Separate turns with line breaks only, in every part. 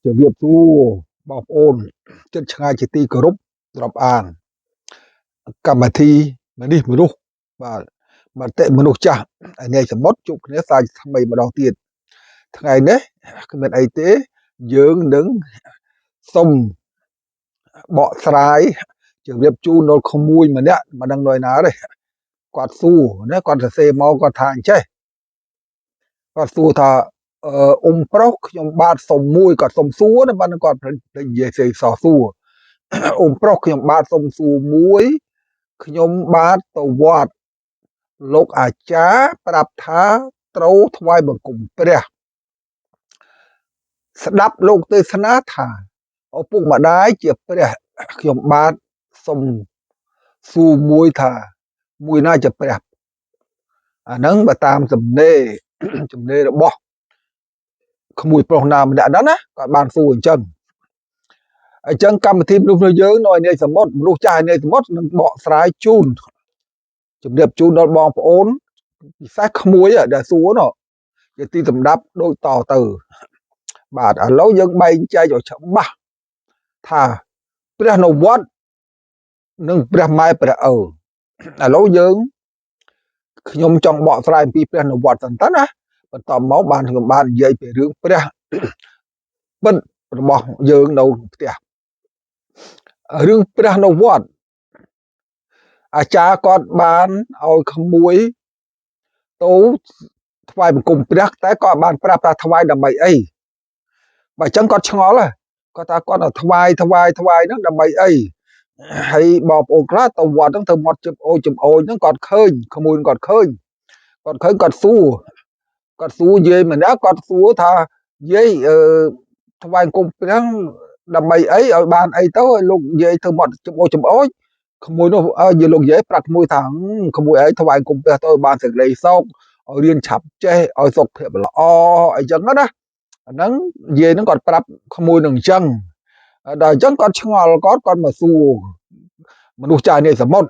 ជំរាបសួរបងប្អូនចិត្តឆ្ងាយជាទីគោរពរាប់អានកម្មវិធីមនុស្សបាទមតិមនុស្សចាស់ឯនេះសមុទ្រជួបគ្នាសាជាថ្មីម្ដងទៀតថ្ងៃនេះគ្មានអីទេយើងនឹងសុំបកស្រាយជំរាបជូនដល់ក្មួយម្នាក់មិនដឹងនៅណាទេគាត់សួរណាគាត់សរសេរមកគាត់ថាអញ្ចេះគាត់សួរថាប្រុសខ្ញុំបាទសុំមួយគាត់សុំសួរណាបាទគាត់និយាយសេសសួរប្រុសខ្ញុំបាទសុំសួរមួយខ្ញុំបាទទៅវត្តលោកអាចារ្យប្រាប់ថាត្រូវថ្វាយបង្គំព្រះស្ដាប់លោកទេសនាថាឪពុកម្ដាយជាព្រះខ្ញុំបាទសុំសួរមួយថាមួយណាជាព្រះអាហ្នឹងបើតាមសំណេររបស់ក្មួយប្រុសណាម្នាក់ហ្នឹងណាគាត់បានសួរអញ្ចឹងកម្មវិធីមនុស្សនៅយើងនៅឯនេះសមុទ្រមនុស្សចាស់ឯនេះសមុទ្រនឹងបកស្រាយជូនជំរាបជូនដល់បងប្អូនពិសេសក្មួយដែលសួរនោះជាទីសម្ដាប់ដូចតទៅបាទឥឡូវយើងបែងចែកឲ្យច្បាស់ថាព្រះនៅវត្តនិងព្រះម៉ែព្រះឪឥឡូវខ្ញុំចង់បកស្រាយអំពីព្រះនៅវត្តសិនតើណាបន្ទាប់មកបានខ្ញុំបាននិយាយពីរឿងព្រះពិតរបស់យើងនៅផ្ទះរឿងព្រះនៅវត្តអាចារ្យគាត់បានឲ្យក្មួយទៅថ្វាយបង្គំព្រះតែគាត់បានប្រាប់ថាថ្វាយដើម្បីអីបើអញ្ចឹងគាត់ឆ្ងល់គាត់ថាគាត់ថ្វាយហ្នឹងដើម្បីអីហើយបងប្អូនខ្លះទៅវត្តហ្នឹងទៅមាត់ជឹមអូយហ្នឹងគាត់ឃើញក្មួយគាត់ឃើញគាត់សួរយាយម្នាក់គាត់សួរថាយាយថ្វាយបង្គំព្រះដើម្បីអីឲ្យបានអីទៅឲ្យលោកយាយធ្វើមាត់ជឹមអូយក្មួយនោះលោកយាយប្រាប់ក្មួយថាក្មួយឯងថ្វាយបង្គំព្រះទៅឲ្យបានសេចក្តីសុខឲ្យរៀនឆាប់ចេះឲ្យសុខភាពល្អអីចឹងណាអាហ្នឹងយាយហ្នឹងគាត់ប្រាប់ក្មួយនឹងអញ្ចឹងដល់អញ្ចឹងគាត់ឆ្ងល់គាត់មកសួរមនុស្សចាស់នេះសមុទ្រ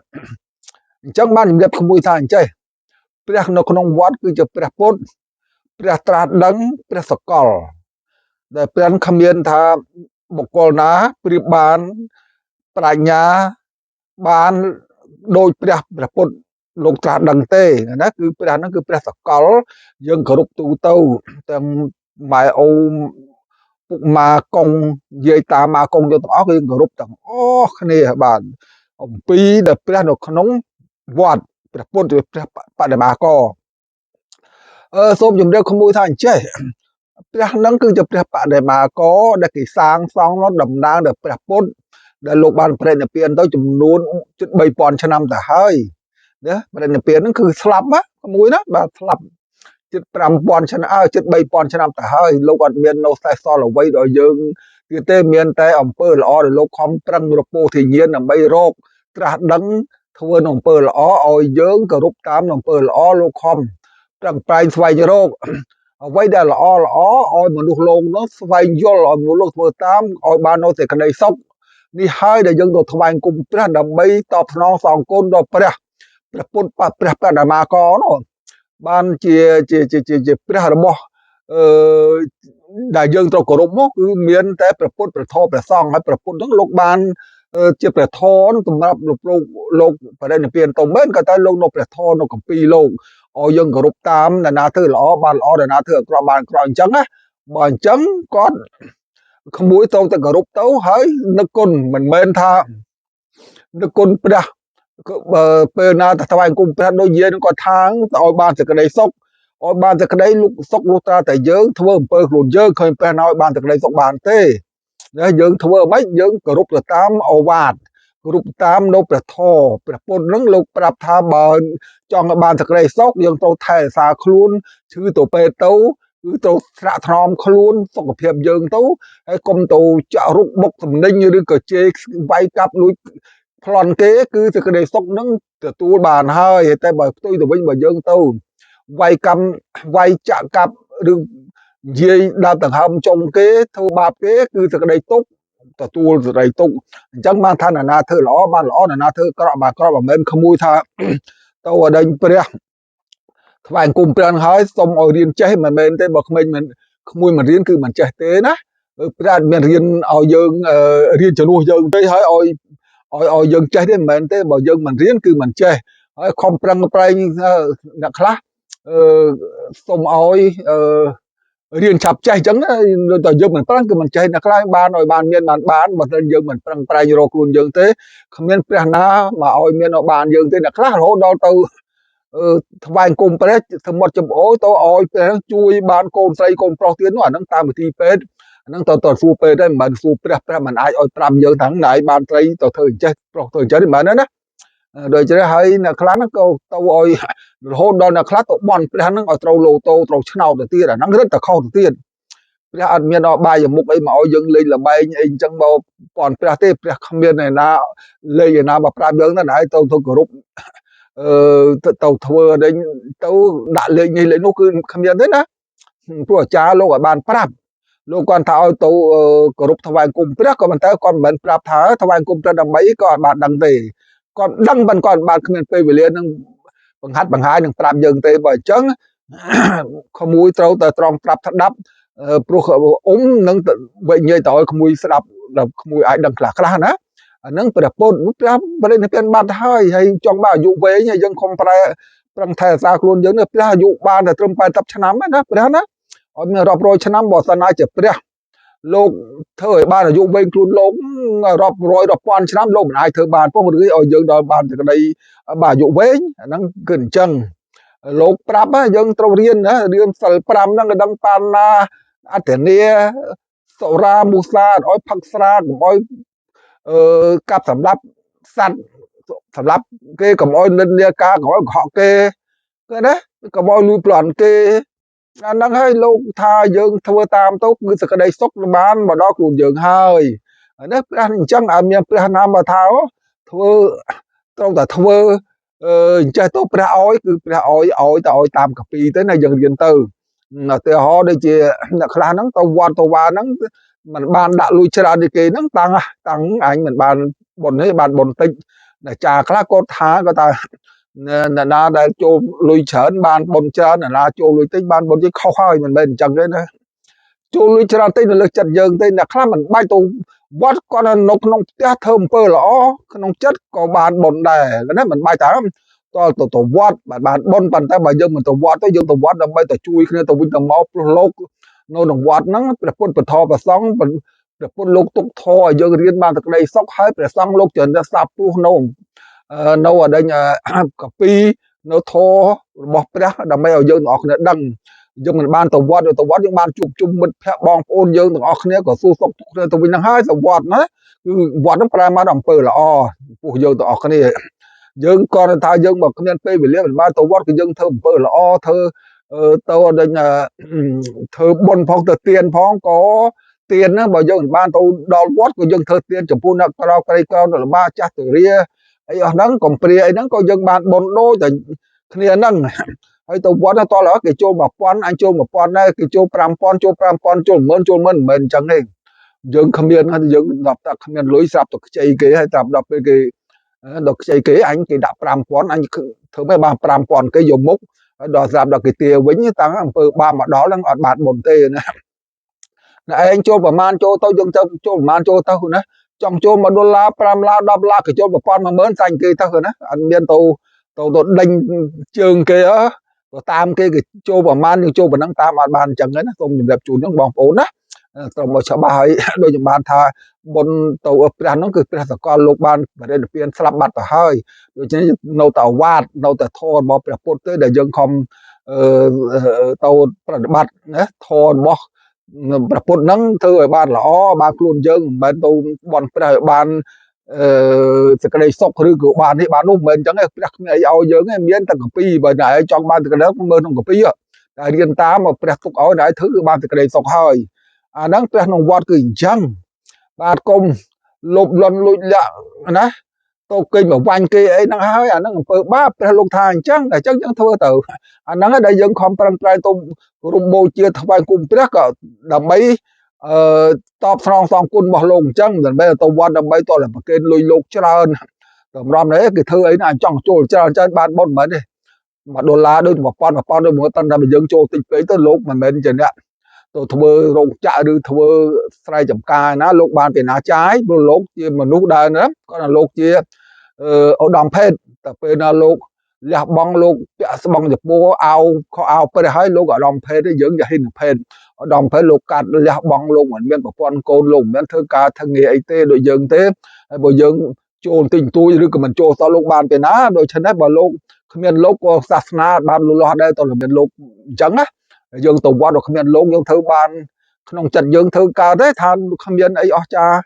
អញ្ចឹងបានជំរាបក្មួយថាអញ្ចេះព្រះនៅក្នុងវត្តគឺជាព្រះពុទ្ធព្រះត្រាស់ដឹងព្រះសកលដែលព្រះគ្មានថាបុគ្គលណាប្រៀបបានប្រាជ្ញាបានដោយព្រះពុទ្ធលោកត្រាស់ដឹងទេណាគឺព្រះហ្នឹងគឺព្រះសកលយើងគោរពទូទៅទាំងម៉ែអូពុកម៉ាកុងនិយាយតាមម៉ាកុងយើងទាំងអស់គឺគោរពទាំងអស់គ្នាបាទអំពីដែលព្រះនៅក្នុងវត្តព្រះពុទ្ធឬព្រះបដិមាករសូមជម្រាបក្មួយថាអញ្ចេះព្រះហ្នឹងគឺជាព្រះបដិមាករដែលគេសាងសង់តំណាងដល់ព្រះពុទ្ធដែលលោកបានប្រេតនិព្វានទៅចំនួនជិត 3000 ឆ្នាំទៅហើយណាប្រេតនិព្វានហ្នឹងគឺស្លាប់ណាក្មួយណាបាទស្លាប់ជិត 5000 ឆ្នាំជិត 3000 ឆ្នាំទៅហើយលោកអត់មាននៅសេសសល់អ្វីដល់យើងទៀតទេមានតែអំពើល្អដែលលោកខំប្រឹងរពោធិញ្ញាណដើម្បីរកត្រាស់ដឹងធ្វើនៅអំពើល្អឲ្យយើងគោរពតាមអំពើល្អលោកខំប្រឹងប្រែងស្វែងរកអ្វីដែលល្អឲ្យមនុស្សលោកនោះស្វែងយល់ឲ្យមនុស្សលោកធ្វើតាមឲ្យបាននៅសេចក្តីសុខនេះហើយដែលយើងទៅថ្វាយបង្គំព្រះដើម្បីតបស្នងសងគុណដល់ព្រះពុទ្ធព្រះបដិមាករនោះបានជាព្រះរបស់ដែលយើងត្រូវគោរពមកគឺមានតែព្រះពុទ្ធព្រះធម៌ព្រះសង្ឃហើយព្រះពុទ្ធហ្នឹងលោកបានជាព្រះធម៌សម្រាប់លោកបរិនិព្វានទៅមែនក៏តែលោកនៅព្រះធម៌នៅកម្ពីលោកឲ្យយើងគោរពតាមអ្នកណាធ្វើល្អបានល្អអ្នកណាធ្វើអាក្រក់បានអាក្រក់អញ្ចឹងណាបើអញ្ចឹងគាត់ក្មួយទៅតែគោរពទៅហើយនឹកគុណមិនមែនថានឹកគុណព្រះបើពេលណាទៅថ្វាយបង្គំព្រះដូចយាយនឹងគាត់ថាឲ្យបានសេចក្តីសុខឲ្យបានសេចក្តីសុខលុះត្រាតែយើងធ្វើអំពើខ្លួនយើងឃើញព្រះណាឲ្យបានសេចក្តីសុខបានទេណាយើងធ្វើអ្ហ្មិចយើងគោរពទៅតាមឱវាទគោរពតាមនៅព្រះធម៌ព្រះពុទ្ធនឹងលោកប្រាប់ថាបើចង់ឲ្យបានសេចក្តីសុខយើងត្រូវថែរក្សាខ្លួនឈឺទៅពេទ្យទៅគឺត្រូវស្រាក់ថ្នមខ្លួនសុខភាពយើងទៅហើយកុំទៅចាក់រុកបុកសំណិញឬក៏ជេរវាយកាប់លួចប្លន់គេគឺសេចក្តីសុខនឹងទទួលបានហើយតែបើផ្ទុយទៅវិញបើយើងទៅវាយចាក់កាប់ឬនិយាយដើរដង្ហើមចុងគេធ្វើបាបគេគឺសេចក្តីទុក្ខទទួលសេចក្តីទុក្ខអញ្ចឹងបានថាអ្នកណាធ្វើល្អបានល្អអ្នកណាធ្វើអាក្រក់បានអាក្រក់មិនមែនក្មួយថាទៅឲ្យដេញព្រះថ្វាយបង្គំព្រះហើយសុំឲ្យរៀនចេះមិនមែនទេបើក្មួយមិនរៀនគឺមិនចេះទេណា ព្រះមានរៀនឲ្យយើងរៀនជំនួសយើងទេហើយឲ្យយើងចេះទេមិនមែនទេបើយើងមិនរៀនគឺមិនចេះហើយខំប្រឹងប្រែងអ្នកខ្លះសុំឲ្យរៀនឆាប់ចេះអញ្ចឹងតែយើងមិនប្រឹងគឺមិនចេះអ្នកខ្លះបានឲ្យបានមានបានបើមិនយើងមិនប្រឹងប្រែងរកខ្លួនយើងទេគ្មានព្រះណាមកឲ្យមានឲ្យបានយើងទេអ្នកខ្លះរហូតដល់ទៅថ្វាយគុំព្រះធ្វើមាត់ចំអូទៅឲ្យព្រះជួយបានកូនស្រីកូនប្រុសទៀតនោះអាហ្នឹងតាមវិធីពេទ្យអាហ្នឹងទៅសួរពេទ្យទេមិនមែនសួរព្រះមិនអាចឲ្យប្រាប់យើងថាណៃបានត្រីទៅធ្វើអញ្ចេះប្រុសធ្វើអញ្ចឹងមិនមែនណាដូច្នេះហើយអ្នកខ្លះហ្នឹងក៏ទៅឲ្យរហូតដល់អ្នកខ្លះទៅបន់ព្រះហ្នឹងឲ្យត្រូវលោតោត្រូវឆ្នោតទៅទៀតអាហ្នឹងរឹតតែខុសទៅទៀតព្រះអត់មានអបាយមុខអីមកឲ្យយើងលេងល្បែងអីអញ្ចឹងមកពាន់ព្រះទេព្រះគ្មានឯណាលេងឯណាមកប្រាប់យើងណាហើយទៅគោរពទៅធ្វើអីទៅដាក់លេខនេះលេខនោះគឺគ្មានទេណាព្រោះអាចារ្យលោកឲ្យបានប្រាប់លោកគាត់ថាឲ្យទៅគោរពថ្វាយគុំព្រះក៏ប៉ុន្តែគាត់មិនមែនប្រាប់ថាថ្វាយគុំព្រះដើម្បីក៏អត់បានដឹងទេគាត់ដឹងប៉ុន្តែគាត់បានគ្មានពេលវេលានឹងបង្ហាត់បង្ហាញនឹងប្រាប់យើងទេបើអញ្ចឹងក្មួយត្រូវតែត្រង់ប្រាប់ស្ដាប់ព្រោះនឹងវិញ្ញាណទៅឲ្យក្មួយស្ដាប់ដល់ក្មួយអាចដឹងខ្លះណាអាហ្នឹងព្រះពុទ្ធព្រះបរិនិព្វានបាត់ហើយចង់បានអាយុវែងហើយយើងខំប្រឹងថែរក្សាខ្លួនយើងនេះព្រះអាយុបានតែត្រឹម80ឆ្នាំណាព្រះណាអត់មានរាប់រយឆ្នាំបើសិនណាជាព្រះលោកធ្វើឲ្យបានអាយុវែងខ្លួនលោករាប់រយរាប់ពាន់ឆ្នាំលោកមិនអាចធ្វើបានផងឬឲ្យយើងដល់បានសេចក្តីបានអាយុវែងអាហ្នឹងគឺអញ្ចឹងលោកប្រាប់យើងត្រូវរៀនណារៀនសិល5ហ្នឹងក៏ដឹងបានណាអត្តនីសុរាមុសាអត់ឲ្យផឹកស្រាកុំឲ្យកាប់សម្លាប់សត្វសម្លាប់គេកុំឲ្យនិន្នាការកុំឲ្យកុហកគេគឺណាកុំឲ្យលួចប្លន់គេអាហ្នឹងហើយលោកថាយើងធ្វើតាមទៅគឺសេចក្តីសុខបានមកដល់ខ្លួនយើងហើយនេះព្រះអញ្ចឹងឲ្យមានព្រះនាមមកថាធ្វើត្រូវតែធ្វើអញ្ចេះទៅព្រះឲ្យគឺព្រះឲ្យទៅឲ្យតាមកពីទៅណាយើងរៀនទៅឧទាហរណ៍ដូចជាអ្នកខ្លះហ្នឹងទៅវត្តទៅវាហ្នឹងมันបានដាក់លុយច្រើននេះគេហ្នឹងតាំងអញមិនបានបុណ្យទេបានបុណ្យតិចអាចារ្យខ្លះគាត់ថាគាត់ថាអ្នកណាដែលចូលលុយច្រើនបានបុណ្យច្រើនអ្នកណាចូលលុយតិចបានបុណ្យតិចខុសហើយមិនមែនអញ្ចឹងទេណាចូលលុយច្រើនតិចនៅលើចិត្តយើងទេអ្នកខ្លះមិនបាច់ទៅវត្តគាត់នៅក្នុងផ្ទះធ្វើអំពើល្អក្នុងចិត្តក៏បានបុណ្យដែរណាមិនបាច់ថាតទៅវត្តបានបុណ្យប៉ុន្តែបើយើងមិនទៅវត្តទេយើងទៅវត្តដើម្បីទៅជួយគ្នាទៅវិញទៅមកព្រោះលោកនៅក្នុងវត្តហ្នឹងព្រះពុទ្ធពធព្រះសង្ឃព្រះពុទ្ធលោកទុកធរឲ្យយើងរៀនបានសេចក្តីសុខហើយព្រះសង្ឃលោកច្រើនតែសាបព្រោះនៅអដេញកាពីនៅធររបស់ព្រះដើម្បីឲ្យយើងទាំងអស់គ្នាដឹងយើងមិនបានទៅវត្តយើងបានជួបជុំមិត្តភ័ក្តិបងប្អូនយើងទាំងអស់គ្នាក៏សួរសុខទុក្ខគ្នាទៅវិញហ្នឹងហើយទៅវត្តណាគឺវត្តហ្នឹងប្រែមកអំពើល្អពោះយើងទាំងអស់គ្នាយើងក៏ថាយើងមកគ្មានពេលវេលាមិនបានទៅវត្តគឺយើងធ្វើអំពើល្អធ្វើទៅអដេញធ្វើបុណ្យផងទៅទានផងក៏ទានហ្នឹងបើយើងមិនបានទៅដល់វត្តក៏យើងធ្វើទានចំពោះអ្នកក្រៅក្រីក្រនៅលំបាចាស់ទរាអីអស់ហ្នឹងកំព្រាអីហ្នឹងក៏យើងបានបុណ្យដូចតែគ្នាហ្នឹងហើយទៅវត្តតោះគេចូល1000អញចូល1000ដែរគេចូល5000ចូល5000ចូល10000ចូល10000មិនមែនអញ្ចឹងទេយើងគ្មានយើងដល់តែគ្មានលុយស្រាប់ទៅខ្ចីគេហើយតាមដល់ពេលគេដល់ខ្ចីគេអញគេដាក់5000អញធ្វើមិនបាន5000គេយកមុខហើយដល់ស្រាប់ដល់គេទាវិញតាំងអំពើបាបមកដល់ហ្នឹងអត់បានបុណ្យទេណាឯងចូលប្រមាណចូលទៅយើងទៅចូលប្រមាណចូលទៅណាចង់ចូល$1 $5 $10គេចូល1000 10000សាញ់គេទៅណាអត់មានទៅដេញជើងគេទៅតាមគេចូលប្រមាណយើងចូលប៉ុណ្ណឹងតាមអត់បានអញ្ចឹងណាសូមជម្រាបជូនហ្នឹងបងប្អូនណាត្រូវមកច្បាស់ហើយដូចខ្ញុំបានថាបុណ្យទៅព្រះហ្នឹងគឺព្រះសកលលោកបានបរិនិព្វានស្លាប់បាត់ទៅហើយដូច្នេះនៅតែវាទនៅតែធម៌របស់ព្រះពុទ្ធទេដែលយើងខំទៅប្រតិបត្តិណាធម៌របស់ព្រះពុទ្ធហ្នឹងធ្វើឲ្យបានល្អបានខ្លួនយើងមិនមែនទៅបន់ព្រះឲ្យបានសេចក្តីសុខឬក៏បាននេះបាននោះមិនមែនអញ្ចឹងទេព្រះគ្មានអីឲ្យយើងទេមានតែកាពីបើតែឯងចង់បានសេចក្តីសុខមើលក្នុងកាពីតែរៀនតាមមកព្រះទុកឲ្យតែធ្វើគឺបានសេចក្តីសុខហើយអាហ្នឹងព្រះក្នុងវត្តគឺអញ្ចឹងបាទគុំលុបលន់លួចលាក់ណាទៅគេងមកវាញ់គេអីហ្នឹងហើយអាហ្នឹងអំពើបាបព្រះលោកថាអញ្ចឹងយើងធ្វើទៅអាហ្នឹងដែលយើងខំប្រឹងប្រែងទៅរំបូជាថ្វាយគុំព្រះក៏ដើម្បីតបស្នងសងគុណរបស់លោកអញ្ចឹងមិនមែនទៅវត្តដើម្បីតតែប្រគេនលុយលោកច្រើនតម្រាំនេះគេធ្វើអីណាចង់ចូលច្រើនបានបុណ្យមិនទេ$1ដូច1000ដូច10000ដូចមើលតើតែយើងចូលតិចពេកទៅលោកមិនមែនជាអ្នក ទៅធ្វើរោងចក្រឬធ្វើស្រែចម្ការណាលោកបានពីណាចាយព្រោះលោកជាមនុស្សដែរណាគាត់ថាលោកជាឧត្តមភេទតែពេលណាលោកលះបង់លោកពាក់ស្បង់ចពោអាវខោអាវព្រះហើយលោកឧត្តមភេទទេយើងជាហិនភេទឧត្តមភេទលោកកាត់លះបង់លោកមិនមានប្រព័ន្ធកូនលោកមិនមែនធ្វើការធ្វើងារអីទេដូចយើងទេហើយបើយើងចូលបន្តិចបន្តួចឬក៏មិនចូលសោះលោកបានពីណាដូច្នេះបើលោកគ្មានលោកក៏សាសនាបានលូតលាស់ដែរតើមានលោកអញ្ចឹងណាយើងទៅវត្តក៏គ្មានលោកយើងធ្វើបានក្នុងចិត្តយើងធ្វើកើតទេថាគ្មានអីអស្ចារ្យ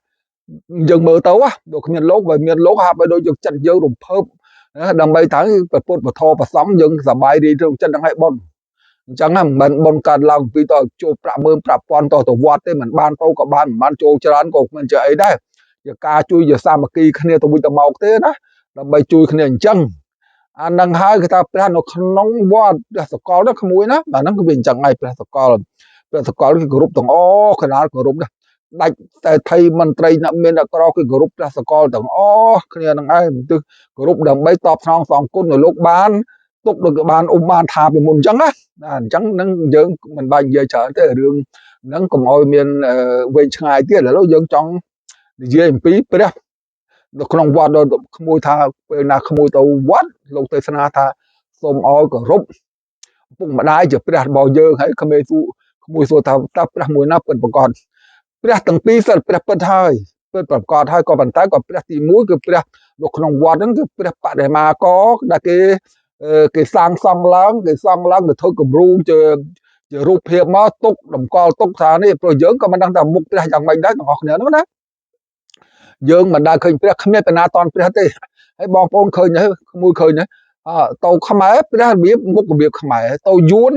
យើងមើលទៅបើគ្មានលោកបើមានលោកហាក់បីដូចយើងចិត្តយើងរំភើបដើម្បីថាប្រពុតពធប្រសំយើងសប្បាយរីកក្នុងចិត្តហ្នឹងឲ្យបុណ្យអញ្ចឹងមិនមែនបុណ្យកើតឡើងពីតចូលប្រាក់10000 5000ទៅវត្តទេមិនបានទៅក៏បានមិនបានចូលច្រើនក៏មិនជាអីដែរជាការជួយជាសាមគ្គីគ្នាទៅវិញទៅមកទេណាដើម្បីជួយគ្នាអញ្ចឹងអានឹងហើយគេថាព្រះនៅក្នុងវត្តព្រះសកលនោះក្មួយណាអាហ្នឹងគឺវាអញ្ចឹងហើយព្រះសកលគឺគោរពទាំងអស់កណ្ដាលគោរពណាដាច់តែថៃមន្ត្រីអ្នកមានអ្នកក្រគឺគោរពព្រះសកលទាំងអស់គ្នានឹងឯងទិសគោរពដើម្បីតបស្នងសងគុណនៅលោកបានទុកដូចបានបានថាពីមុនអញ្ចឹងណាអញ្ចឹងនឹងយើងមិនបាច់និយាយច្រើនទេរឿងហ្នឹងកុំឲ្យមានវែងឆ្ងាយទៀតឥឡូវយើងចង់និយាយអំពីព្រះនៅក្នុងវត្តដល់ក្មួយថាពេលណាក្មួយទៅវត្តលោកទេសនាថាសូមឲ្យគោរពពុកម្ដាយជាព្រះរបស់យើងហើយក្មេងក្មួយសួរថាតើព្រះមួយណាពិតប្រកបព្រះទាំងពីរសិលព្រះពិតហើយពិតប្រកបហើយក៏ប៉ុន្តែក៏ព្រះទី1គឺព្រះនៅក្នុងវត្តហ្នឹងគឺព្រះបដិមាករដែលគេសាងសង់ឡើងទៅធ្វើគំរូជារូបភាពមកទុកតម្កល់ទុកថានេះព្រោះយើងក៏មិនដឹងថាមុខព្រះយ៉ាងម៉េចដែរទាំងអស់គ្នាហ្នឹងណាយើងមិនដែលឃើញព្រះគ្មានបណ្ណាតនព្រះទេហើយបងប្អូនឃើញហើយក្មួយឃើញហើយទៅខ្មែរព្រះរបៀបមុខរបៀបខ្មែរទៅយួន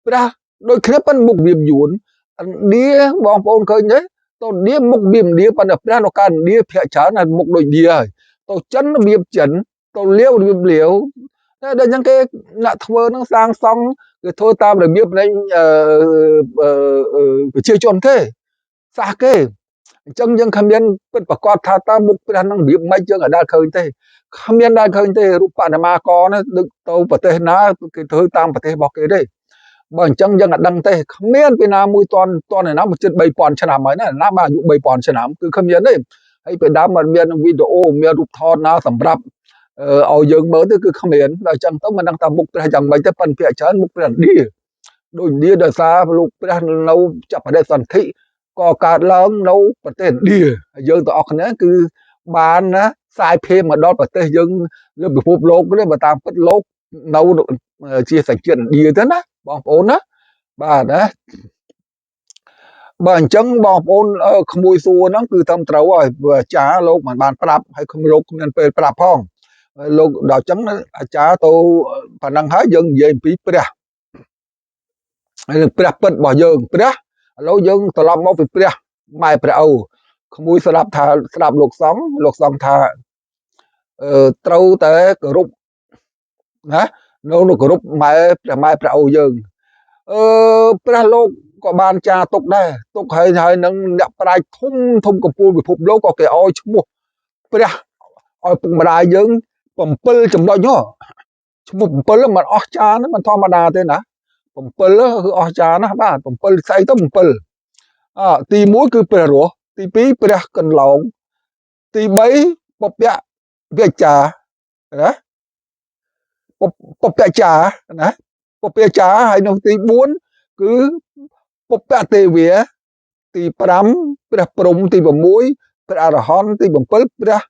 ព្រះដូចគ្នាប៉ុន្តែមុខរបៀបយួនឥណ្ឌាបងប្អូនឃើញទេទៅឥណ្ឌាមុខរបៀបឥណ្ឌាប៉ុន្តែព្រះនៅកើតឥណ្ឌាភាគច្រើនហើយមុខដូចឥណ្ឌាហើយទៅចិនរបៀបចិនទៅលាវរបៀបលាវតែដល់អញ្ចឹងគេអ្នកធ្វើនឹងសាងសង់គេធ្វើតាមរបៀបនៃប្រជាជនគេសាសគេអញ្ចឹងយើងគ្មានពិតប្រកបថាតើមុខព្រះនឹងរបៀបម៉េចយើងអាចឃើញទេគ្មានដែលឃើញទេរូបបដិមាករនេះដឹកទៅប្រទេសណាគេធ្វើតាមប្រទេសរបស់គេទេបើអញ្ចឹងយើងអត់ដឹងទេគ្មានពីណាមួយតនណាមកជិត3000ឆ្នាំហើយណាបានអាយុ3000ឆ្នាំគឺគ្មានទេហើយពីដើមមិនមានវីដេអូមានរូបថតណាសម្រាប់ឲ្យយើងមើលទៅគឺគ្មានដល់អញ្ចឹងទៅមិនដឹងថាមុខព្រះយ៉ាងម៉េចទេប៉ុន្តែភាគច្រើនមុខព្រះឥណ្ឌាដូចឥណ្ឌាដោយសារលោកព្រះនៅចាប់បដិសន្ធិក៏កើតឡើងនៅប្រទេសឥណ្ឌាហើយយើងទាំងអស់គ្នាគឺបានណាខ្សែភេមកដល់ប្រទេសយើងលើពិភពលោកនេះបើតាមពិតលោកនៅជាសញ្ជាតិឥណ្ឌាទៅណាបងប្អូនណាបាទណាបើអញ្ចឹងបងប្អូនក្មួយសួរហ្នឹងគឺតាមត្រូវហើយអាចារ្យលោកមិនបានប្រាប់ហើយលោកគ្មានពេលប្រាប់ផងលោកដល់អញ្ចឹងអាចារ្យទៅប៉ុណ្ណឹងហើយយើងនិយាយអំពីព្រះព្រះពិតរបស់យើងព្រះឥឡូវយើងត្រឡប់មកពីព្រះម៉ែព្រះអូក្មួយស្ដាប់លោកសង្ឃថាត្រូវតែគោរពណានៅគោរពម៉ែព្រះអូយើងព្រះលោកក៏បានចារទុកដែរទុកហើយនឹងអ្នកប្រាជ្ញធំកំពូលពិភពលោកក៏គេឲ្យឈ្មោះព្រះឲ្យពុកម្ដាយយើង7ចំណុចឈ្មោះ7មិនអស់ចារមិនធម្មតាទេណា7គឺអស្ចារ្យណាស់បាទ7ស្អីទៅ7ទី1គឺព្រះរស់ទី2ព្រះកន្លងទី3ពពៈវាចាណាពពៈចាណាពពៈចាហើយនៅទី4គឺពពៈទេវាទី5ព្រះព្រំទី6ព្រះអរហន្តទី7ព្រះ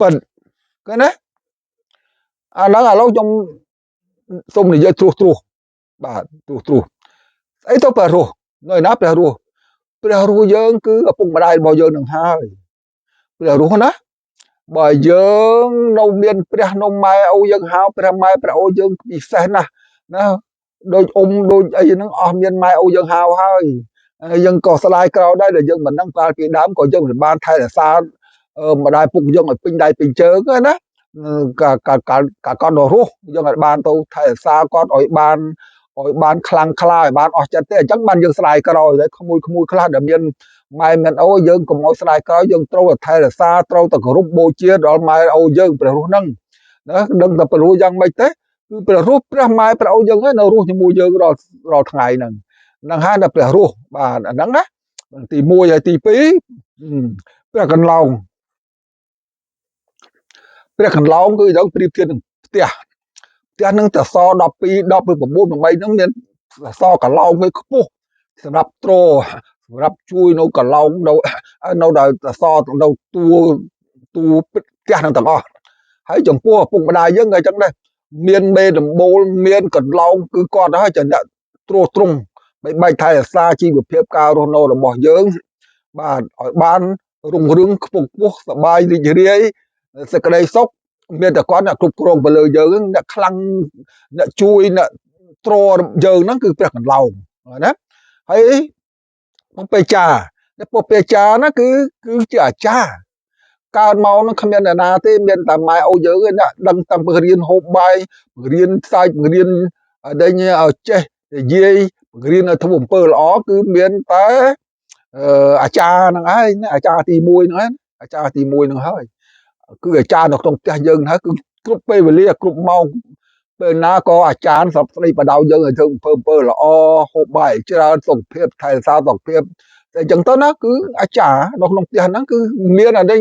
ពិតឃើញណាអាហ្នឹងឥឡូវខ្ញុំសូមនិយាយត្រួសបាទត្រួសស្អីទៅព្រះរស់នៅណាព្រះរស់យើងគឺឪពុកម្ដាយរបស់យើងនឹងហើយព្រះរស់ណាបើយើងនៅមានព្រះនៅម៉ែអូយើងហៅព្រះម៉ែព្រះអូយើងពិសេសណាស់ណាដូចដូចអីហ្នឹងអស់មានម៉ែអូយើងហៅហើយយើងក៏ស្ដាយក្រោយដែរដែលយើងមិនដឹងកាលពីដើមក៏យើងមិនបានថែរក្សាម្ដាយពុកយើងឲ្យពេញដៃពេញជើងណាកាលគាត់នៅរស់យើងអាចបានទៅថែរក្សាគាត់ឲ្យបានខ្លាំងក្លាឲ្យបានអស់ចិត្តទេអញ្ចឹងបានយើងស្ដាយក្រោយហើយក្មួយខ្លះដែលមានម៉ែមានអូយើងកុំឲ្យស្ដាយក្រោយយើងត្រូវតែថែរក្សាត្រូវតែគោរពបូជាដល់ម៉ែអូយើងព្រះរស់ហ្នឹងណាដឹងតែព្រះរស់យ៉ាងម៉េចទេគឺព្រះរស់ព្រះម៉ែព្រះអូយើងហ្នឹងនៅរស់ជាមួយយើងរាល់ថ្ងៃហ្នឹង năng hai là bè rùa bà nắng á thì mua vậy thì phí bè cần lòng bè cần lòng cứ giống đi kia tia tia nâng ta so đọc được bốn bằng bay nâng nên so cả lòng với khu sập trô sập chui nấu cả lòng đâu nấu đời so đâu tu tia nâng ta co hãy chồng cua phụng mà đài dân người trong đây miền bê đầm bô miền cần lòng cứ con đó chẳng nhận trô trung bay bay thay là xa chi của phép cao rồi nó là bỏ dưỡng bà ở ban rung rung phục quốc bài đi dưới ấy sẽ cái đây sốc miền ta có là cục cồn và lời dưỡng đã khăng đã chui đã trô giờ nó cứ việc lòng đó ấy phong pe trà cái phong pe trà nó cứ chả cha cao mau nó không nhận là thế miền tạm mai âu dữ nó đăng tầm riêng hộp bài riêng sai riêng ở đây như ở chơi dây riêng ở thùng bơ ló cứ miền tới à cha nó ấy à cha thì mùi nó à cha thì mùi nó hơi cứ à cha nó trong cha dân hết cứ cướp về lia cướp mau bên na có à cha nó sập đây bắt đầu dân ở thùng bơ ló hộp bài chứ ra tổng phép thay sao tổng phép để chẳng tới nó cứ à cha nó trong cha nó cứ miền ở đây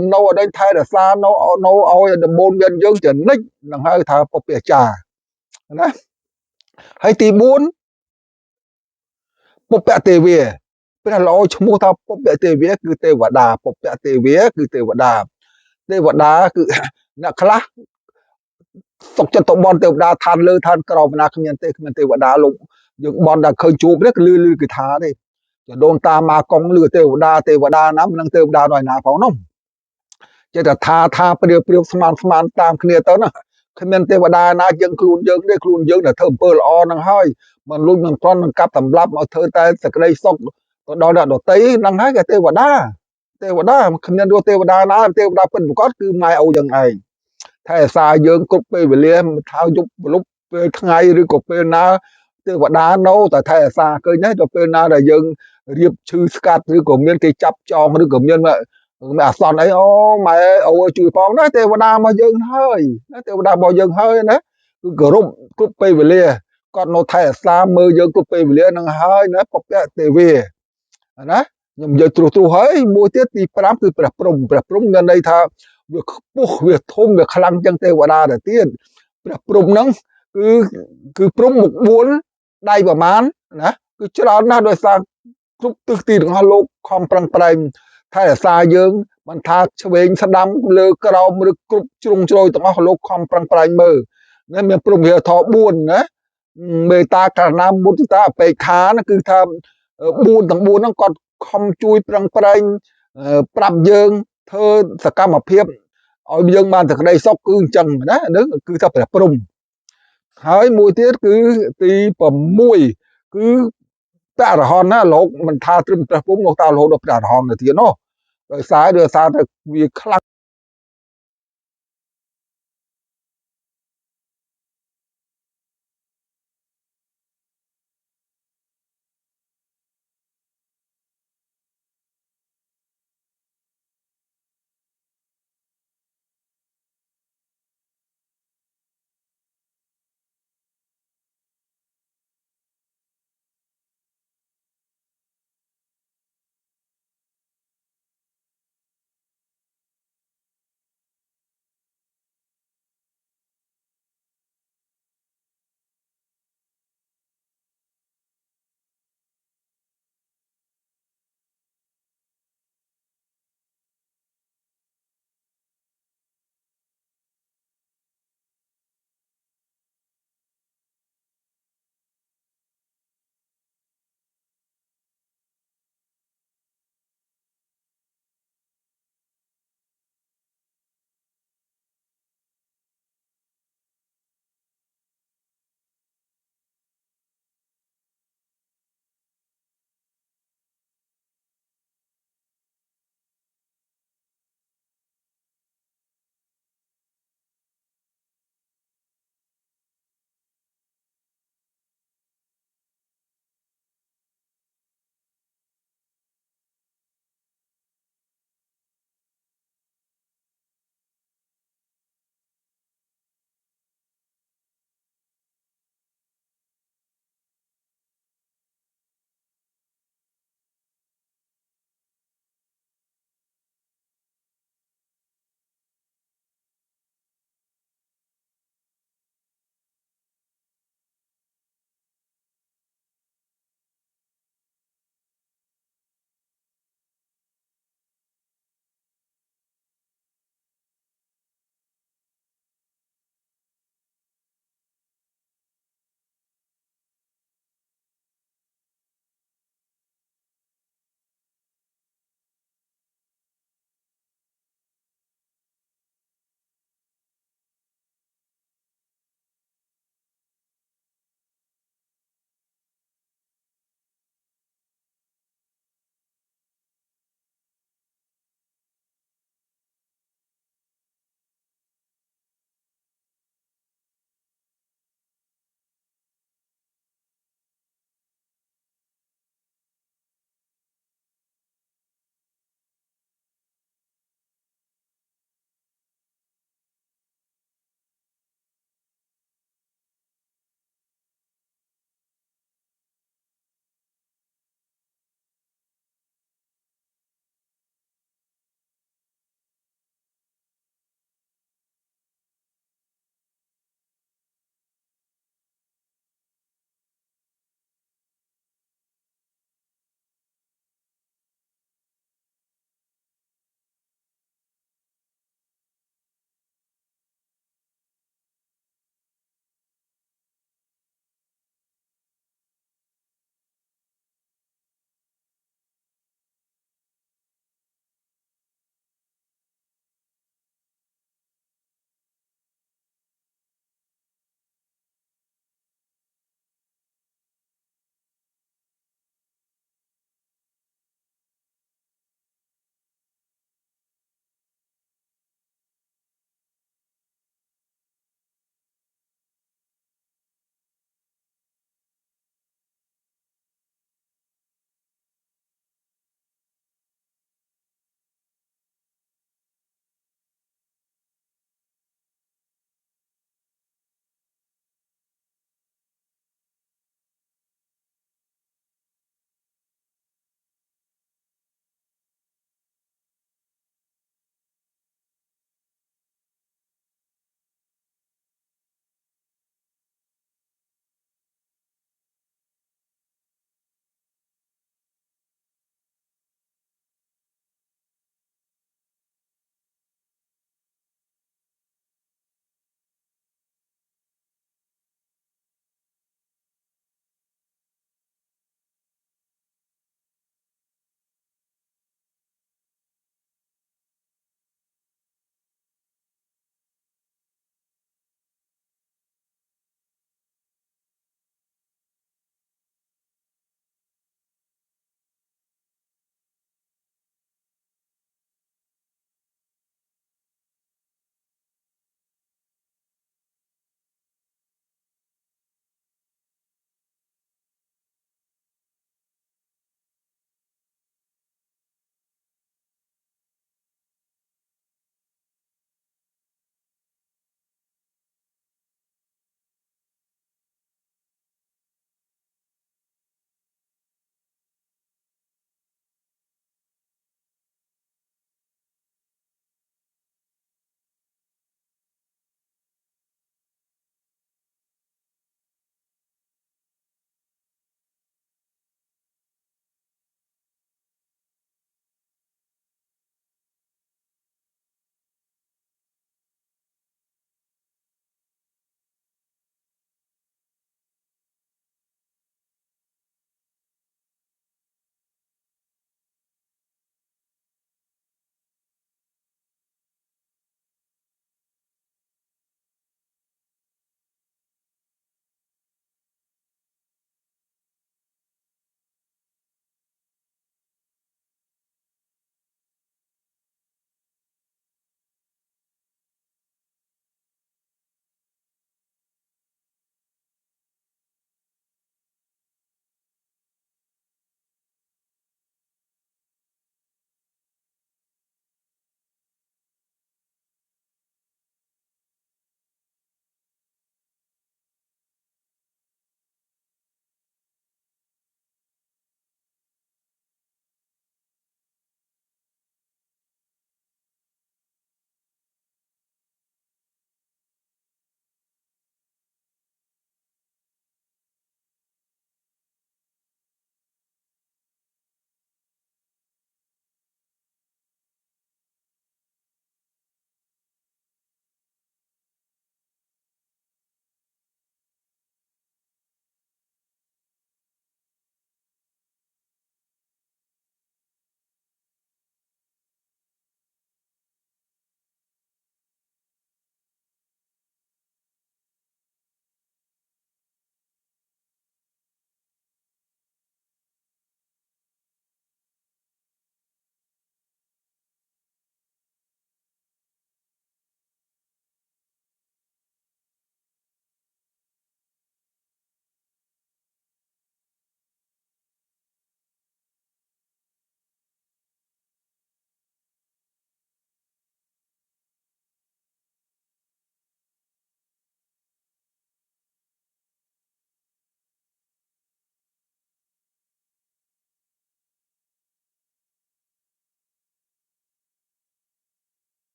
nấu ở đây thay là xa nấu ôi là bồn bên dương chuyển nick là hai thà bọc bể trà đó hay tí bốn bọc bẹ tê về bây giờ lo cho mua thà bọc bẹ tê về cứ tê vả đà bọc bẹ tê về cứ tê vả đà cứ nè khla sọc chân tông bon tê vả đà than lơ than cào na không nhận tê vả đà lụng những bon đã khơi chụp đấy lư lư cái thà đây đồn ta mà con lừa tê vả đà nắm năng tê vả đà đòi nà pháo nông chỉ là thaเปรียวสมานตามគ្នាទៅណាគ្មានទេវតាណាយើងខ្លួនយើងតែធ្វើអំពើល្អនឹងហើយមិនលួចមិនប្រន់នឹងកាប់សម្លាប់មកធ្វើតែសក្តីសុខទៅដល់អ្នកដតីនឹងហើយគេទេវតាគ្មានទេវតាណាទេវតាពិតប្រាកដគឺម៉ែឪយើងឯងថែរក្សាយើងគ្រប់ពេលវេលាថាយប់លុបពេលថ្ងៃឬក៏ពេលណាទេវតានៅតែថែរក្សាឃើញទេដល់ពេលណាដែលយើងរៀបឈឺស្កាត់ឬក៏មានគេចាប់ចងឬក៏មានmẹ son ấy ô mẹ ôi chui phong đó tê đa mà dương hơi nó tê đa bao dương hơi đó cứ group cúp về lia còn nó thay xa mơ dương cúp về lia nó hơi nó cúp tê về đó nhưng giờ tru hơi mua tiết thì pram cứ pram gần đây tha việc buộc việc thôm việc khăng chân tê đa để tiên pram nó cứ cứ pram một bốn đây vào mán đó cứ cho nó đôi sang cúp tư tiền nó lô không prang thay là xa dươngมันทาเฉวงสะดำเลือกเรามือกรุบจุงโจยต้องเอาลูกคอมปรังปลายมือนั่นเป็นปรุงเหี่ยวทอบุญนะเมตากระนำบุญตาไปขานะคือทำบุญต่างบุญต้องกอดคอมจุยปรังปลายปรับยืงเธอสกรรมเพียบเอายืงมาจากในซอกกึ่งจังนะนึกคือถ้าแบบปรุงหายมวยเทียคือตีผมมวยคือแต่ละหอนนะโลกมันทาตรึมแต่ปุ๊บโลกตาโลกดอกแต่ละหอนนะทีเนาะrồi sai đưa xa việc